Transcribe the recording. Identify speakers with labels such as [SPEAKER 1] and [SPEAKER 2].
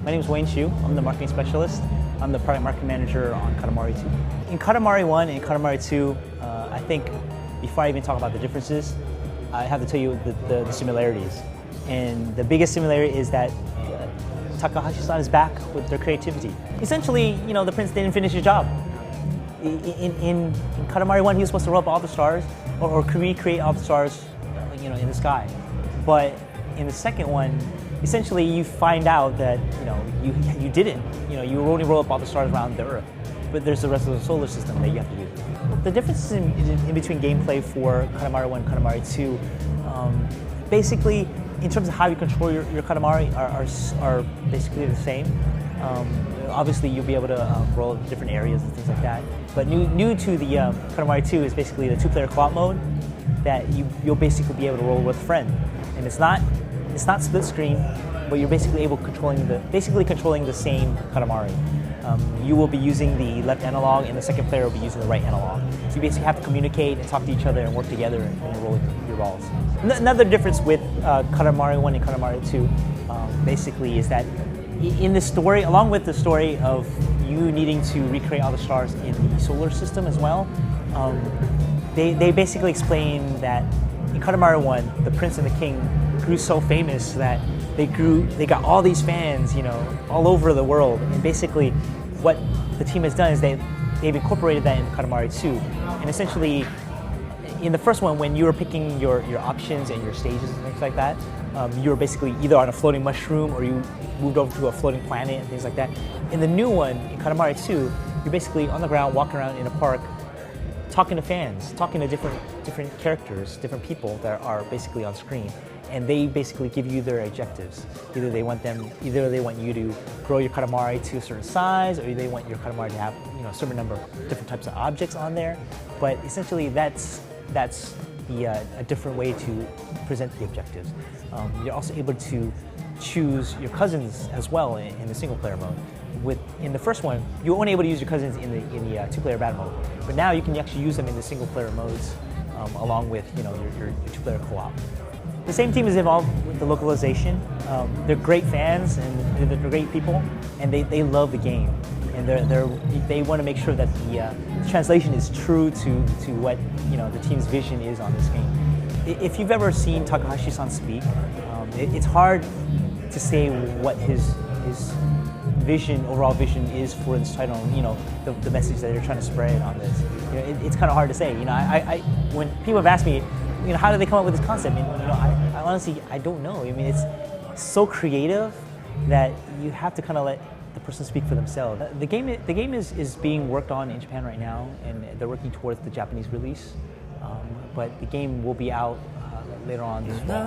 [SPEAKER 1] My name is Wayne Chu. I'm the marketing specialist. I'm the product marketing manager on Katamari 2. In Katamari 1 and Katamari 2, I think before I even talk about the differences, I have to tell you the similarities. And the biggest similarity is that Takahashi-san is back with their creativity. Essentially, the prince didn't finish his job. In Katamari 1, he was supposed to roll up all the stars or recreate all the stars, in the sky. But in the second one, essentially you find out that you didn't. You only roll up all the stars around the Earth, but there's the rest of the solar system that you have to do. The differences in between gameplay for Katamari 1 and Katamari 2, basically, in terms of how you control your Katamari are basically the same. Obviously, you'll be able to roll different areas and things like that. But new to the Katamari 2 is basically the two-player co-op mode that you'll basically be able to roll with a friend, and it's not split screen, but you're basically controlling the same Katamari. You will be using the left analog, and the second player will be using the right analog. So you basically have to communicate and talk to each other and work together and roll your balls. Another difference with Katamari 1 and Katamari 2 basically is that in the story, along with the story of you needing to recreate all the stars in the solar system as well, they basically explain that in Katamari 1, the prince and the king grew so famous that they got all these fans, all over the world. And basically, what the team has done is they've incorporated that in Katamari 2. And essentially, in the first one, when you were picking your options and your stages and things like that, you were basically either on a floating mushroom or you moved over to a floating planet and things like that. In the new one, in Katamari 2, you're basically on the ground, walking around in a park, talking to fans, talking to different characters, different people that are basically on screen. And they basically give you their objectives. Either they want you to grow your Katamari to a certain size, or they want your Katamari to have a certain number of different types of objects on there. But essentially, that's a different way to present the objectives. You're also able to choose your cousins as well in the single player mode. In the first one, you were only able to use your cousins in the two-player battle mode, but now you can actually use them in the single player modes along with your two-player co-op. The same team is involved with the localization. They're great fans and they're great people, and they love the game, and they want to make sure that the translation is true to what the team's vision is on this game. If you've ever seen Takahashi-san speak, it's hard to say what his overall vision is for this title, the message that they're trying to spread on this. It's kind of hard to say. When people have asked me, how did they come up with this concept? I honestly, I don't know. It's so creative that you have to kind of let the person speak for themselves. The game is being worked on in Japan right now, and they're working towards the Japanese release. But the game will be out later on this fall.